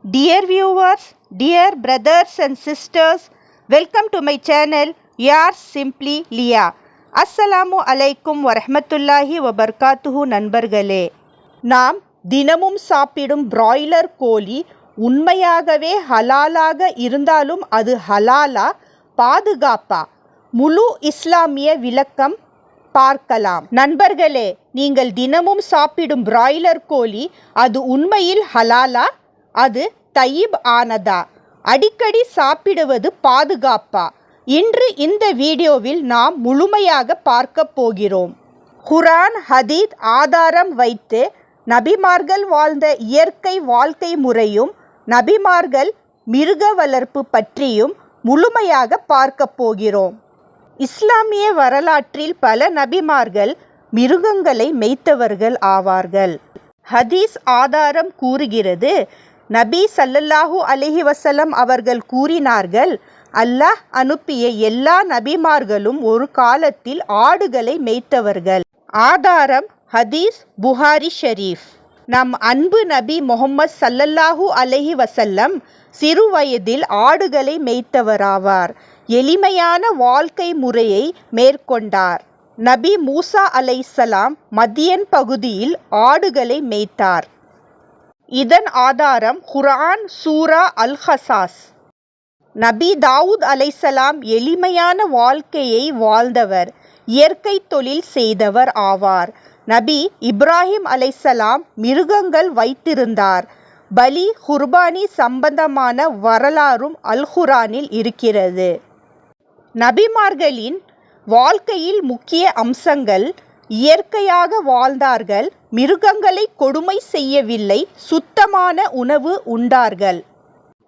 Dear viewers, dear brothers and sisters, welcome to my channel, Yours Simply Leah. அஸ்ஸலாமு அலைக்கும் வரஹ்மத்துல்லாஹி வபர்காத்துஹு நண்பர்களே. நாம் தினமும் சாப்பிடும் பிராய்லர் கோழி உண்மையாகவே ஹலாலாக இருந்தாலும் அது ஹலாலா, பாதுகாப்பா? முழு இஸ்லாமிய விளக்கம் பார்க்கலாம். நண்பர்களே, நீங்கள் தினமும் சாப்பிடும் பிராய்லர் கோழி அது உண்மையில் ஹலாலா, அது தயிப் ஆனதா? அடிக்கடி சாப்பிடுவது பாதுகாப்பா? இன்று இந்த வீடியோவில் நாம் முழுமையாக பார்க்க போகிறோம். குர்ஆன் ஹதீத் ஆதாரம் வைத்து நபிமார்கள் வாழ்ந்த இயற்கை வாழ்க்கை முறையும் நபிமார்கள் மிருக வளர்ப்பு பற்றியும் முழுமையாக பார்க்க போகிறோம். இஸ்லாமிய வரலாற்றில் பல நபிமார்கள் மிருகங்களை மேய்த்தவர்கள் ஆவார்கள். ஹதீஸ் ஆதாரம் கூறுகிறது, நபி ஸல்லல்லாஹு அலைஹி வஸல்லம் அவர்கள் கூறினார்கள், அல்லாஹ் அனுப்பிய எல்லா நபிமார்களும் ஒரு காலத்தில் ஆடுகளை மேய்த்தவர்கள். ஆதாரம் ஹதீஸ் புகாரி ஷரீஃப். நம் அன்பு நபி முஹம்மது ஸல்லல்லாஹு அலைஹி வஸல்லம் சிறு வயதில் ஆடுகளை மேய்த்தவராவார். எளிமையான வாழ்க்கை முறையை மேற்கொண்டார். நபி மூசா அலைஹிஸ்ஸலாம் மதியன் பகுதியில் ஆடுகளை மேய்த்தார். இதன் ஆதாரம் குர்ஆன் சூரா அல்-கஸாஸ். நபி தாவூத் அலைஹிஸ்ஸலாம் எளிமையான வாழ்க்கையை வாழ்ந்தவர், இயற்கை தொழில் செய்தவர் ஆவார். நபி இப்ராஹிம் அலைஹிஸ்ஸலாம் மிருகங்கள் வைத்திருந்தார். பலி குர்பானி சம்பந்தமான வரலாறும் அல்-குர்ஆனில் இருக்கிறது. நபிமார்களின் வாழ்க்கையில் முக்கிய அம்சங்கள்: இயற்கையாக வாழ்ந்தார்கள், மிருகங்களை கொடுமை செய்யவில்லை, சுத்தமான உணவு உண்டார்கள்.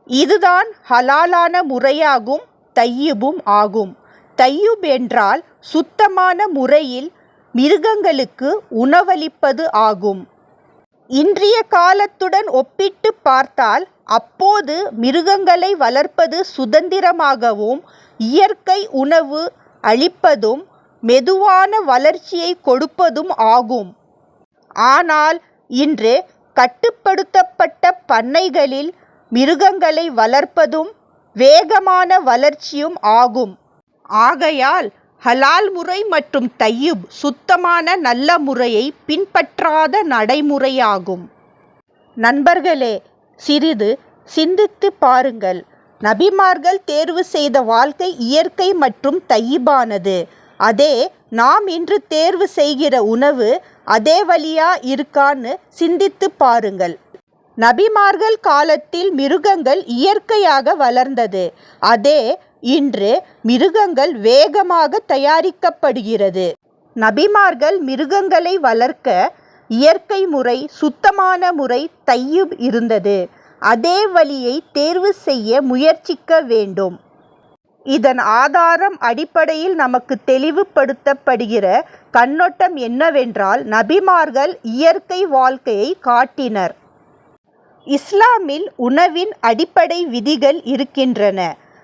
இதுதான் ஹலாலான முறையாகும், தய்யிபும் ஆகும். தய்யிப் என்றால் சுத்தமான முறையில் மிருகங்களுக்கு உணவளிப்பது ஆகும். இன்றைய காலத்துடன் ஒப்பிட்டு பார்த்தால் அப்போது மிருகங்களை வளர்ப்பது சுதந்திரமாகவும் இயற்கை உணவு அளிப்பதும் மெதுவான வளர்ச்சியை கொடுப்பதும் ஆகும். ஆனால் இன்று கட்டுப்படுத்தப்பட்ட பண்ணைகளில் மிருகங்களை வளர்ப்பதும் வேகமான வளர்ச்சியும் ஆகும். ஆகையால் ஹலால் முறை மற்றும் தய்யிப் சுத்தமான நல்ல முறையை பின்பற்றாத நடைமுறையாகும். நண்பர்களே, சிறிது சிந்தித்து பாருங்கள். நபிமார்கள் தேர்வு செய்த வாழ்க்கை இயற்கை மற்றும் தய்யிபானது. அதே நாம் இன்று தேர்வு செய்கிற உணவு அதே வழியா இருக்கான்னு சிந்தித்து பாருங்கள். நபிமார்கள் காலத்தில் மிருகங்கள் இயற்கையாக வளர்ந்தது. அதே இன்று மிருகங்கள் வேகமாக தயாரிக்கப்படுகிறது. நபிமார்கள் மிருகங்களை வளர்க்க இயற்கை முறை, சுத்தமான முறை, தய்யிப் இருந்தது. அதே வழியை தேர்வு செய்ய முயற்சிக்க வேண்டும். இதன் ஆதாரம் அடிப்படையில் நமக்கு தெளிவுபடுத்தப்படுகிற கண்ணோட்டம் என்னவென்றால், நபிமார்கள் இயற்கை வாழ்க்கையை காட்டினர். இஸ்லாமில் உணவின் அடிப்படை விதிகள் இருக்கின்றன.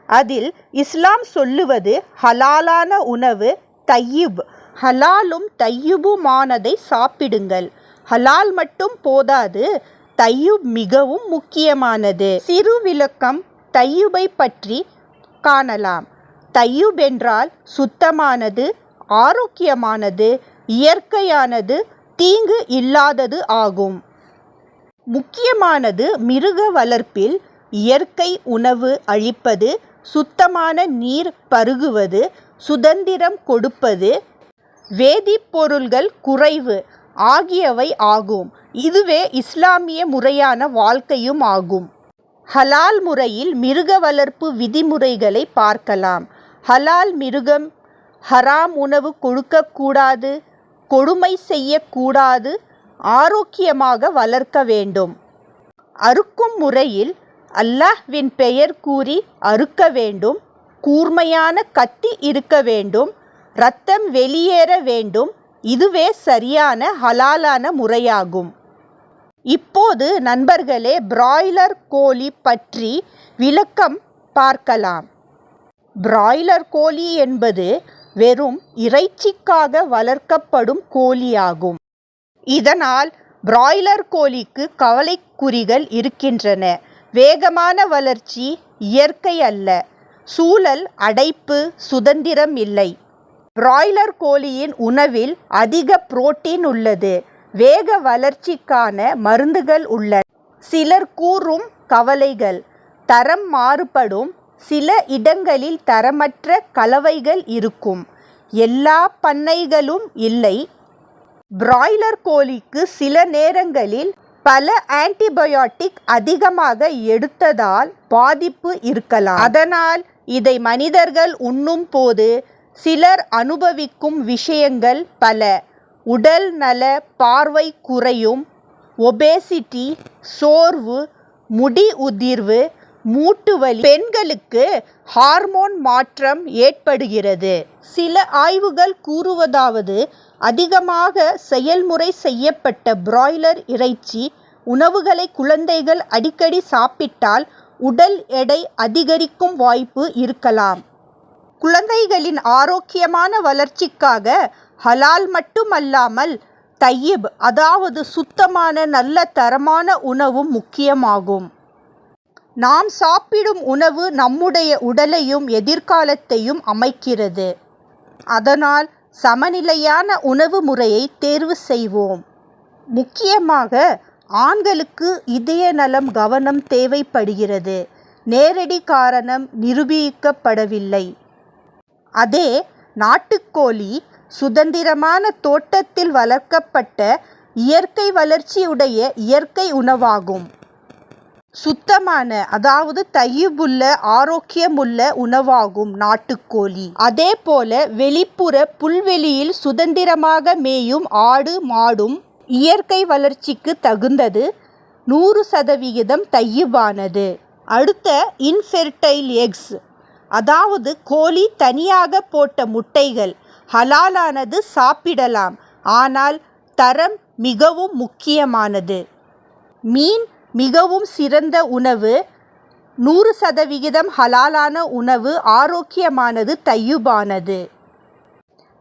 அதில் இஸ்லாம் சொல்லுவது ஹலாலான உணவு தய்யிப். ஹலாலும் தய்யிபுமானதை சாப்பிடுங்கள். ஹலால் மட்டும் போதாது, தய்யிப் மிகவும் முக்கியமானது. சிறு விளக்கம் தய்யிபை பற்றி காணலாம். தய்யிப் என்றால் சுத்தமானது, ஆரோக்கியமானது, இயற்கையானது, தீங்கு இல்லாதது ஆகும். முக்கியமானது மிருக வளர்ப்பில் இயற்கை உணவு அளிப்பது, சுத்தமான நீர் பருகுவது, சுதந்திரம் கொடுப்பது, வேதிப்பொருள்கள் குறைவு ஆகியவை ஆகும். இதுவே இஸ்லாமிய முறையான வாழ்க்கையும் ஆகும். ஹலால் முறையில் மிருக வளர்ப்பு விதிமுறைகளை பார்க்கலாம். ஹலால் மிருகம் ஹராம் உணவு கொடுக்கக்கூடாது, கொடுமை செய்யக்கூடாது, ஆரோக்கியமாக வளர்க்க வேண்டும். அறுக்கும் முறையில் அல்லாஹ்வின் பெயர் கூறி அறுக்க வேண்டும். கூர்மையான கத்தி இருக்க வேண்டும். இரத்தம் வெளியேற வேண்டும். இதுவே சரியான ஹலாலான முறையாகும். இப்போது நண்பர்களே, பிராய்லர் கோழி பற்றி விளக்கம் பார்க்கலாம். பிராய்லர் கோழி என்பது வெறும் இறைச்சிக்காக வளர்க்கப்படும் கோழியாகும். இதனால் பிராய்லர் கோழிக்கு கவலைக்குறிகள் இருக்கின்றன. வேகமான வளர்ச்சி இயற்கை அல்ல. சூழல் அடைப்பு, சுதந்திரம் இல்லை. பிராய்லர் கோழியின் உணவில் அதிக புரோட்டீன் உள்ளது. வேக வளர்ச்சிக்கான மருந்துகள் உள்ளன. சிலர் கூறும் கவலைகள். தரம் மாறுபடும். சில இடங்களில் தரமற்ற கலவைகள் இருக்கும். எல்லா பண்ணைகளும் இல்லை. பிராய்லர் கோழிக்கு சில நேரங்களில் பல ஆன்டிபயோட்டிக் அதிகமாக எடுத்ததால் பாதிப்பு இருக்கலாம். அதனால் இதை மனிதர்கள் உண்ணும் போது சிலர் அனுபவிக்கும் விஷயங்கள் பல. உடல் நல, பார்வை குறையும், ஒபேசிட்டி, சோர்வு, முடி உதிர்வு, மூட்டு வலி, பெண்களுக்கு ஹார்மோன் மாற்றம் ஏற்படுகிறது. சில ஆய்வுகள் கூறுவதாவது, அதிகமாக செயல்முறை செய்யப்பட்ட பிராய்லர் இறைச்சி உணவுகளை குழந்தைகள் அடிக்கடி சாப்பிட்டால் உடல் எடை அதிகரிக்கும் வாய்ப்பு இருக்கலாம். குழந்தைகளின் ஆரோக்கியமான வளர்ச்சிக்காக ஹலால் மட்டுமல்லாமல் தய்யிப், அதாவது சுத்தமான நல்ல தரமான உணவும் முக்கியமாகும். நாம் சாப்பிடும் உணவு நம்முடைய உடலையும் எதிர்காலத்தையும் அமைக்கிறது. அதனால் சமநிலையான உணவு முறையை தேர்வு செய்வோம். முக்கியமாக ஆண்களுக்கு இதய நலம் கவனம் தேவைப்படுகிறது. நேரடி காரணம் நிரூபிக்கப்படவில்லை. அதே நாட்டுக்கோழி சுதந்திரமான தோட்டத்தில் வளர்க்கப்பட்ட இயற்கை வளர்ச்சியுடைய இயற்கை உணவாகும். சுத்தமான, அதாவது தய்யிபுள்ள, ஆரோக்கியமுள்ள உணவாகும் நாட்டுக்கோழி. அதே போல வெளிப்புற புல்வெளியில் சுதந்திரமாக மேயும் ஆடு மாடும் இயற்கை வளர்ச்சிக்கு தகுந்தது. 100% தய்யிபானது. அடுத்த இன்ஃபெர்டைல் எக்ஸ், அதாவது கோழி தனியாக போட்ட முட்டைகள். ஹலாலானது, சாப்பிடலாம். ஆனால் தரம் மிகவும் முக்கியமானது. மீன் மிகவும் சிறந்த உணவு. 100% ஹலாலான உணவு, ஆரோக்கியமானது, தய்யிபானது.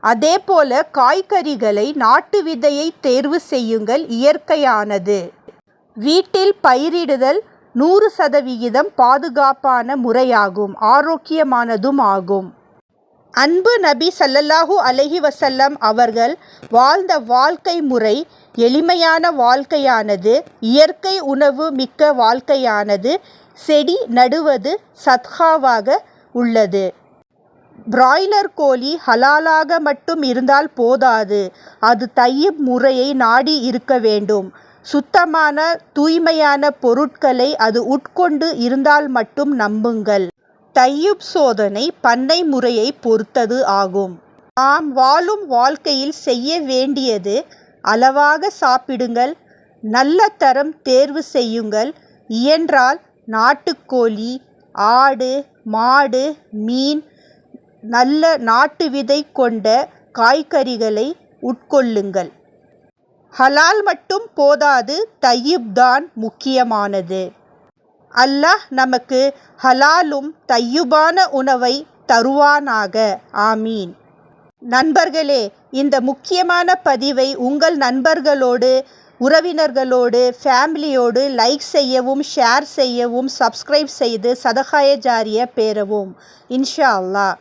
அதே போல காய்கறிகளை நாட்டு விதையை தேர்வு செய்யுங்கள், இயற்கையானது. வீட்டில் பயிரிடுதல் 100% பாதுகாப்பான முறையாகும், ஆரோக்கியமானதும் ஆகும். அன்பு நபி ஸல்லல்லாஹு அலைஹி வஸல்லம் அவர்கள் வாழ்ந்த வாழ்க்கை முறை எளிமையான வாழ்க்கையானது, இயற்கை உணவு மிக்க வாழ்க்கையானது, செடி நடுவது சத்காவாக உள்ளது. பிராய்லர் கோழி ஹலாலாக மட்டும் இருந்தால் போதாது, அது தய்யிப் முறையை நாடி இருக்க வேண்டும். சுத்தமான தூய்மையான பொருட்களை அது உட்கொண்டு இருந்தால் மட்டும் நம்புங்கள். தய்யிப் சோதனை பண்ணை முறையை பொறுத்தது ஆகும். நாம் வாழும் வாழ்க்கையில் செய்ய வேண்டியது அளவாக சாப்பிடுங்கள், நல்ல தரம் தேர்வு செய்யுங்கள். இயன்றால் நாட்டுக்கோழி, ஆடு, மாடு, மீன், நல்ல நாட்டு விதை கொண்ட காய்கறிகளை உட்கொள்ளுங்கள். ஹலால் மட்டும் போதாது, தய்யிப் தான் முக்கியமானது. அல்லாஹ் நமக்கு ஹலாலும் தய்யிபான உணவை தருவானாக. ஆமீன். நண்பர்களே, இந்த முக்கியமான பதிவை உங்கள் நண்பர்களோடு, உறவினர்களோடு, ஃபேமிலியோடு லைக் செய்யவும், ஷேர் செய்யவும், சப்ஸ்கிரைப் செய்து சதகாய ஜாரிய பெறவும். இன்ஷா அல்லாஹ்.